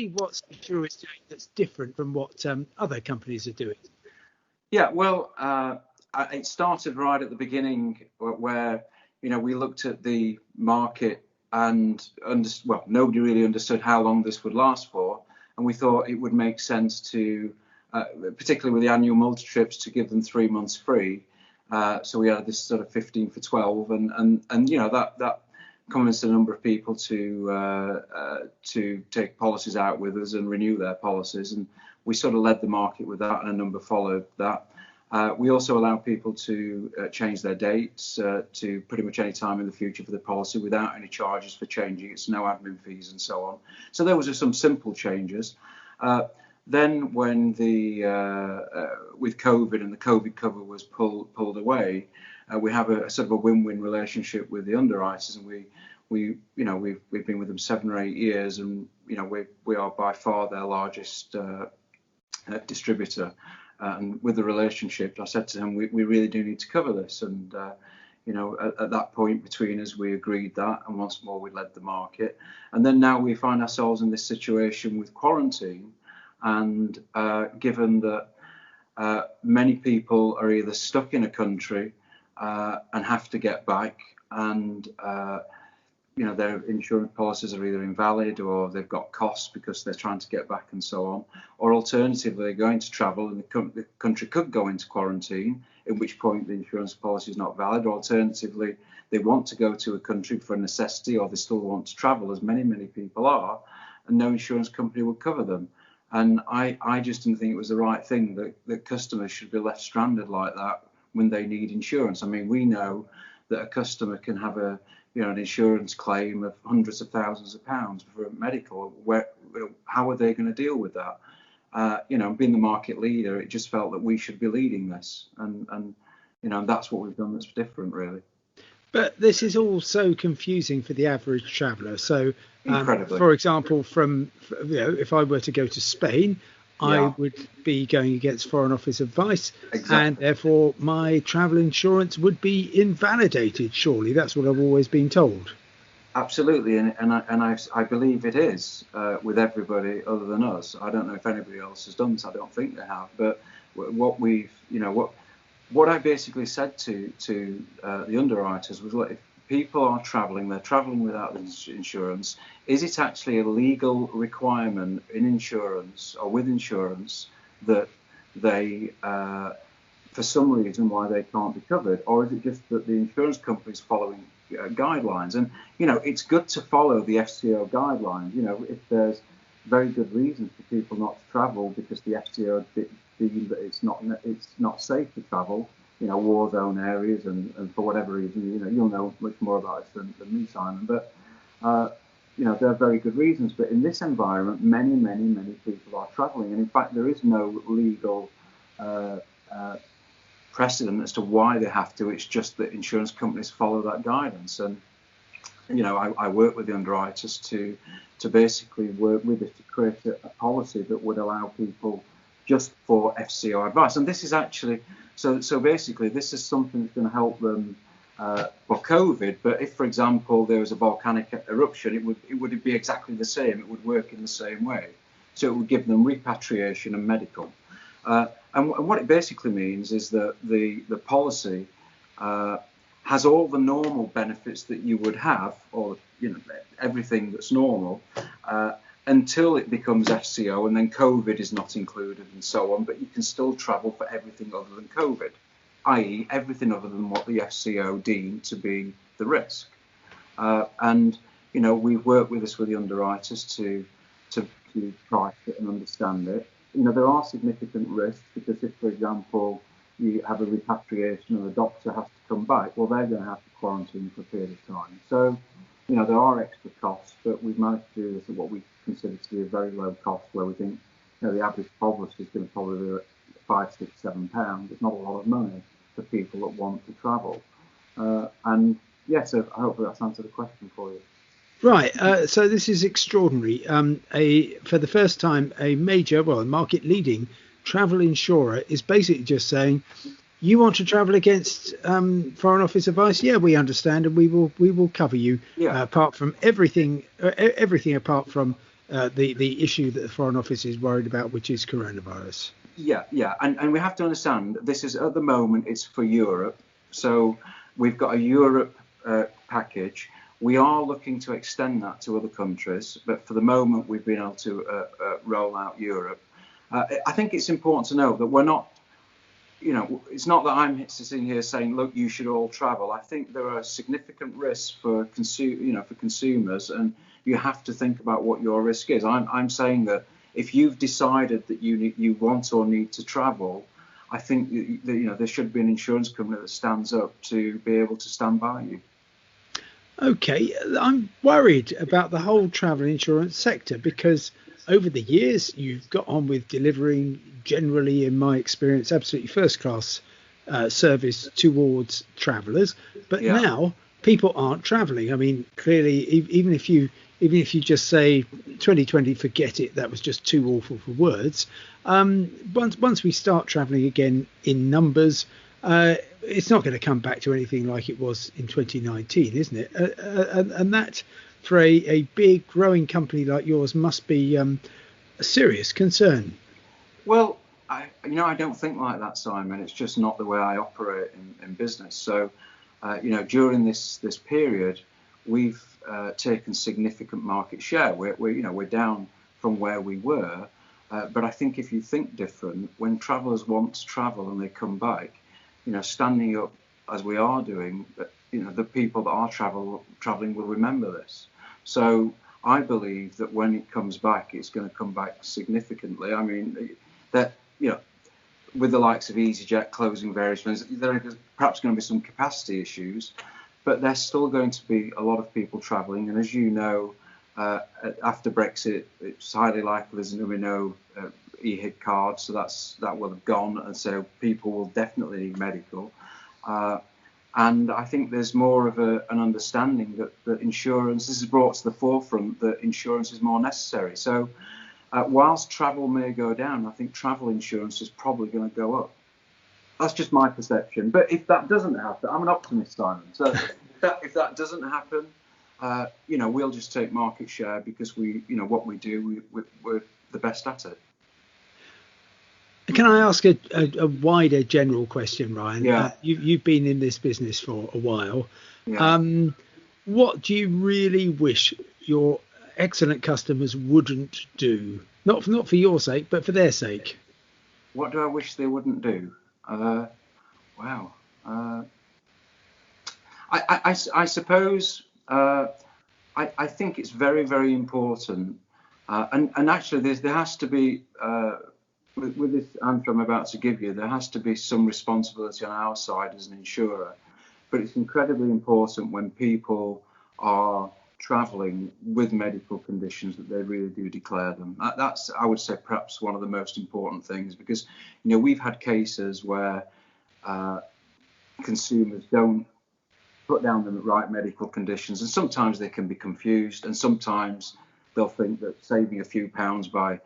What's insurance doing that's different from what other companies are doing? Yeah, well, it started right at the beginning where, we looked at the market and nobody really understood how long this would last for. And we thought it would make sense to, particularly with the annual multi-trips, to give them 3 months free. So we had this sort of 15 for 12 and that convinced a number of people to take policies out with us and renew their policies. And we sort of led the market with that, and a number followed that. We also allow people to change their dates to pretty much any time in the future for the policy without any charges for changing. It's no admin fees and so on. So those are some simple changes. Then when with COVID and the COVID cover was pulled away, we have a sort of a win-win relationship with the underwriters, and we've been with them 7 or 8 years, and we are by far their largest distributor. And with the relationship, I said to him, we really do need to cover this. And, at that point between us, we agreed that. And once more, we led the market. And then now we find ourselves in this situation with quarantine. And given that many people are either stuck in a country and have to get back, and their insurance policies are either invalid or they've got costs because they're trying to get back and so on, or alternatively they're going to travel and the country could go into quarantine, at which point the insurance policy is not valid, or alternatively they want to go to a country for a necessity, or they still want to travel, as many people are, and no insurance company will cover them. And I just didn't think it was the right thing that customers should be left stranded like that when they need insurance. I mean, we know that a customer can have an insurance claim of hundreds of thousands of pounds for a medical. How are they going to deal with that? Being the market leader, it just felt that we should be leading this, and that's what we've done that's different, really. But this is all so confusing for the average traveller. So, incredibly. For example, if I were to go to Spain, I would be going against Foreign Office advice, exactly. And therefore my travel insurance would be invalidated. Surely that's what I've always been told. Absolutely, and I believe it is with everybody other than us. I don't know if anybody else has done this. I don't think they have. But what I basically said to the underwriters was, look, if people are travelling, they're travelling without insurance. Is it actually a legal requirement in insurance or with insurance that they, for some reason, why they can't be covered? Or is it just that the insurance company is following guidelines? And, it's good to follow the FCO guidelines. If there's very good reasons for people not to travel because the FCO deem that it's not safe to travel, war zone areas, and for whatever reason, you'll know much more about it than me, Simon. But there are very good reasons. But in this environment, many people are travelling, and in fact, there is no legal precedent as to why they have to. It's just that insurance companies follow that guidance, and I work with the underwriters to basically work with it to create a policy that would allow people just for FCO advice. And this is actually so basically this is something that's going to help them for COVID. But if, for example, there was a volcanic eruption, it would be exactly the same. It would work in the same way. So it would give them repatriation and medical. And what it basically means is that the policy has all the normal benefits that you would have, or everything that's normal, until it becomes FCO, and then COVID is not included and so on. But you can still travel for everything other than COVID, i.e. everything other than what the FCO deemed to be the risk. And we've worked with the underwriters to price it and understand it. There are significant risks, because if, for example, you have a repatriation and the doctor has to come back, well, they're going to have to quarantine for a period of time. So, there are extra costs, but we've managed to do this at what we consider to be a very low cost, where we think the average policy is going to probably be £5, £6, £7. It's not a lot of money for people that want to travel. And yes, so hopefully that's answered the question for you. Right, so this is extraordinary. For the first time, a major, market leading travel insurer is basically just saying, you want to travel against Foreign Office advice? Yeah, we understand, and we will cover you. Yeah. Apart from everything apart from the issue that the Foreign Office is worried about, which is coronavirus. Yeah, and we have to understand this is at the moment it's for Europe, so we've got a Europe package. We are looking to extend that to other countries, but for the moment we've been able to roll out Europe. I think it's important to note that we're not, it's not that I'm sitting here saying, look, you should all travel. I think there are significant risks for consumers, and you have to think about what your risk is. I'm saying that if you've decided that you want or need to travel, I think that, there should be an insurance company that stands up to be able to stand by you. Okay, I'm worried about the whole travel insurance sector because over the years you've got on with delivering, generally, in my experience, absolutely first class service towards travellers. But now people aren't travelling. I mean, clearly, even if you just say 2020, forget it, that was just too awful for words. Once we start travelling again in numbers, it's not going to come back to anything like it was in 2019, isn't it? And that, for a big growing company like yours, must be a serious concern. Well, I don't think like that, Simon. It's just not the way I operate in business. So, during this period, we've taken significant market share. We're down from where we were, but I think if you think different, when travellers want to travel and they come back, standing up as we are doing, the people that are travelling will remember this. So I believe that when it comes back, it's going to come back significantly. I mean, that with the likes of EasyJet closing various things, there are perhaps going to be some capacity issues, but there's still going to be a lot of people travelling. And as you know, after Brexit, it's highly likely there's going to be no e-hit cards, so that will have gone, and so people will definitely need medical. And I think there's more of an understanding that insurance, this is brought to the forefront, that insurance is more necessary. So whilst travel may go down, I think travel insurance is probably going to go up. That's just my perception. But if that doesn't happen, I'm an optimist, Simon. So if that doesn't happen, we'll just take market share because what we do, we're the best at it. Can I ask a wider general question, Ryan? Yeah. You've been in this business for a while. Yeah. What do you really wish your excellent customers wouldn't do? Not for your sake, but for their sake. What do I wish they wouldn't do? Wow. I suppose I think it's very, very important. And actually, there has to be, with this answer I'm about to give you, there has to be some responsibility on our side as an insurer. But it's incredibly important when people are travelling with medical conditions that they really do declare them. That's, I would say, perhaps one of the most important things, because we've had cases where consumers don't put down the right medical conditions, and sometimes they can be confused, and sometimes they'll think that saving a few pounds by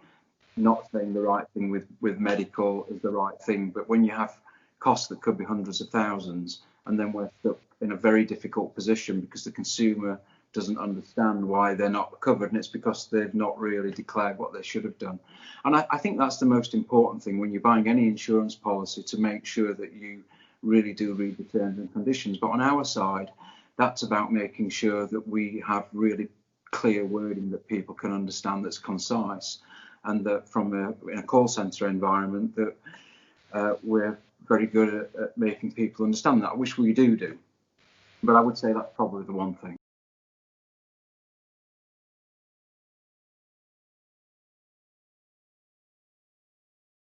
not saying the right thing with medical is the right thing. But when you have costs that could be hundreds of thousands, and then we're stuck in a very difficult position because the consumer doesn't understand why they're not covered, and it's because they've not really declared what they should have done. And I think that's the most important thing when you're buying any insurance policy, to make sure that you really do read the terms and conditions. But on our side, that's about making sure that we have really clear wording that people can understand, that's concise, and that in a call centre environment that we're very good at making people understand that, which we do. But I would say that's probably the one thing.